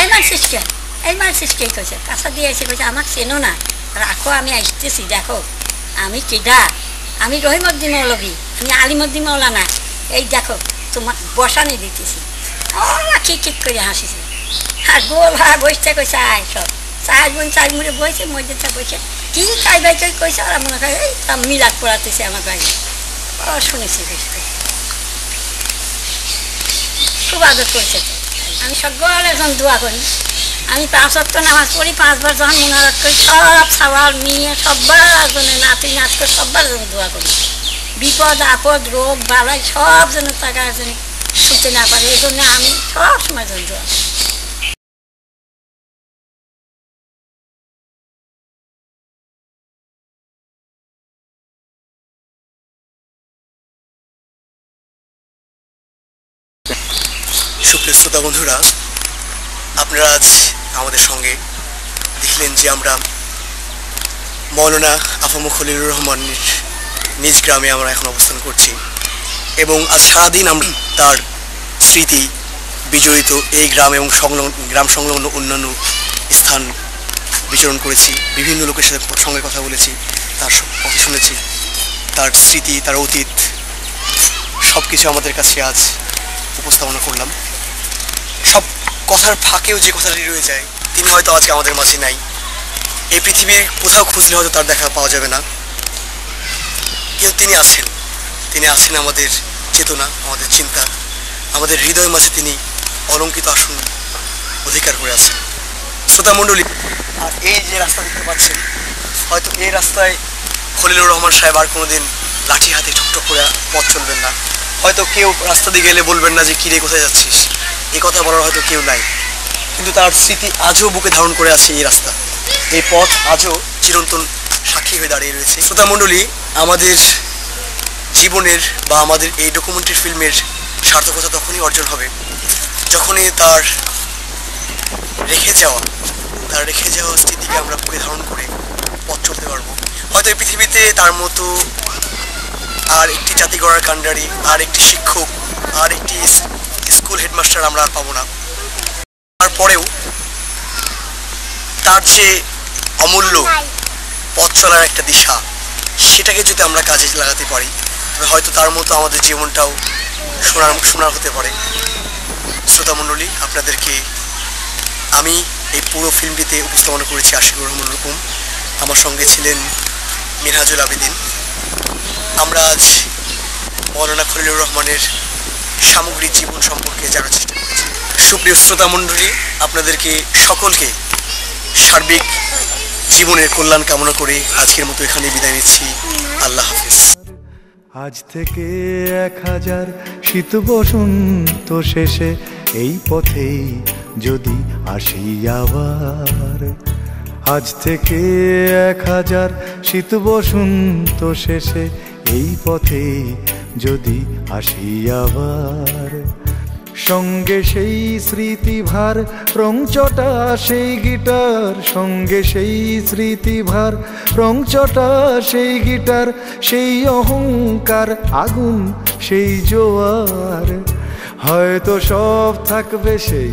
এই মারছিস কে, এই মারছিস কে কইছে, কাছা দিয়ে এসে কইছে আমাকে চেনো না, রাখো আমি আসতেছি, দেখো আমি কিডা, আমি রহিমউদ্দিন মৌলভী, আমি আলিমউদ্দিন মৌলানা, এই দেখো তোমার বসানি দিতেছি। ওরা ঠিক করে হাসিছে, আর গোল হা বসতে কইছে আয় সব চার বোন চার মুড়ে বইছে, মসজিদটা বসে কি খাই ভাই কইছে, ওরা মনে করে এই তা মিলাদ পড়াতেছে আমার ভাই, ও শুনেছি বেশ খুব আদর করছে। আমি সকল এখন দোয়া করি, আমি 5 ওয়াক্ত নামাজ পড়ি, 5 বার যখন মুনাজাত করি, সব সওয়াল নিয়ে সবার জন্য নাতি নাচ করে সবার জন্য দোয়া করি, বিপদ আপদ রোগ বালাই সব যেন টাকা যেন শুতে না পারে, এই জন্য আমি সব সময় জন্য দোয়া করি। সুপ্রিয় শ্রোতা বন্ধুরা, আপনারা আজ আমাদের সঙ্গে দেখলেন যে আমরা মৌলানা আফামু খলিলুর রহমানের নিজ গ্রামে আমরা এখন অবস্থান করছি, এবং আজ সারাদিন আমরা তার স্মৃতি বিজড়িত এই গ্রাম এবং গ্রাম সংলগ্ন অন্যান্য স্থান বিচরণ করেছি, বিভিন্ন লোকের সঙ্গে কথা বলেছি, তার কথা শুনেছি, তার স্মৃতি, তার অতীত সব কিছু আমাদের কাছে আজ উপস্থাপনা করলাম। সব কথার ফাঁকেও যে কথাটি রয়ে যায়, তিনি হয়তো আজকে আমাদের মাঝে নাই, এই পৃথিবীর কোথাও খুঁজলে হয়তো তার দেখা পাওয়া যাবে না, কিন্তু তিনি আছেন, তিনি আছেন আমাদের চেতনা, আমাদের চিন্তা, আমাদের হৃদয় মাঝে তিনি অলঙ্কিত আসন অধিকার করে আছেন। শ্রোতা মণ্ডলী, আর এই যে রাস্তা দেখতে পাচ্ছেন, হয়তো এই রাস্তায় খলিলুর রহমান সাহেব আর কোনোদিন লাঠি হাতে ঠকঠক করে পথ চলবেন না, হয়তো কেউ রাস্তা দিয়ে গেলে বলবেন না যে কিরে কোথায় যাচ্ছিস, এই কথা বলার হয়তো কেউ নাই, কিন্তু তার স্মৃতি আজও বুকে ধারণ করে আছে এই রাস্তা, এই পথ আজও চিরন্তন সাক্ষী হয়ে দাঁড়িয়ে রয়েছে। শ্রোতা মণ্ডলী, আমাদের জীবনের বা আমাদের এই ডকুমেন্টারি ফিল্মের সার্থকতা তখনই অর্জন হবে যখনই তার রেখে যাওয়া স্মৃতিকে আমরা বুকে ধারণ করে পথ চলতে পারবো। হয়তো এই পৃথিবীতে তার মতো আর একটি জাতি গড়ার কাণ্ডারি, আর একটি শিক্ষক, আর একটি স্কুল হেডমাস্টার আমরা আর পাবো না। তারপরেও তার যে অমূল্য পথ চলার একটা দিশা, সেটাকে যদি আমরা কাজে লাগাতে পারি, তবে হয়তো তার মতো আমাদের জীবনটাও সোনার হতে পারে। শ্রোতা মণ্ডলী, আপনাদেরকে আমি এই পুরো ফিল্মটিতে উপস্থাপনা করেছি আশিকুর রহমান রূপম, আমার সঙ্গে ছিলেন মিনহাজুল আবেদিন। আমরা আজ মৌলানা খলিলুর রহমানের সামগ্রিক জীবন সম্পর্কে জানার চেষ্টা করেছি। সুপ্রিয় শ্রোতা মণ্ডলী, আপনাদেরকে সকলকে সার্বিক জীবনের কল্যাণ কামনা করে আজকের মতো এখানে বিদায় নিচ্ছি। আল্লাহ হাফিজ। আজ থেকে 1000 শীত বসন্ত শেষে এই পথেই যদি আসি আবার, আজ থেকে 1000 শীত বসন্ত শেষে এই পথেই যদি আসি আবার, সঙ্গে সেই স্মৃতিভার রংচটা সেই গিটার, সঙ্গে সেই স্মৃতিভার রংচটা সেই গিটার, সেই অহংকার আগুন সেই জোয়ার, হয়তো সব থাকবে সেই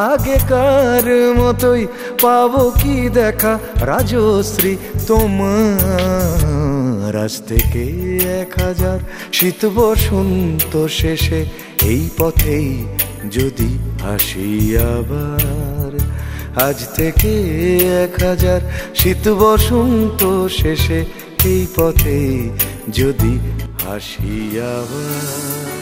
আগেকার মতোই, পাবো কি দেখা রাজশ্রী তোমার, আজ থেকে 1000 শীত বসন্ত শেষে এই পথেই যদি আসি আবার, আজ থেকে 1000 শীত বসন্ত শেষে এই পথেই যদি আসি আবার।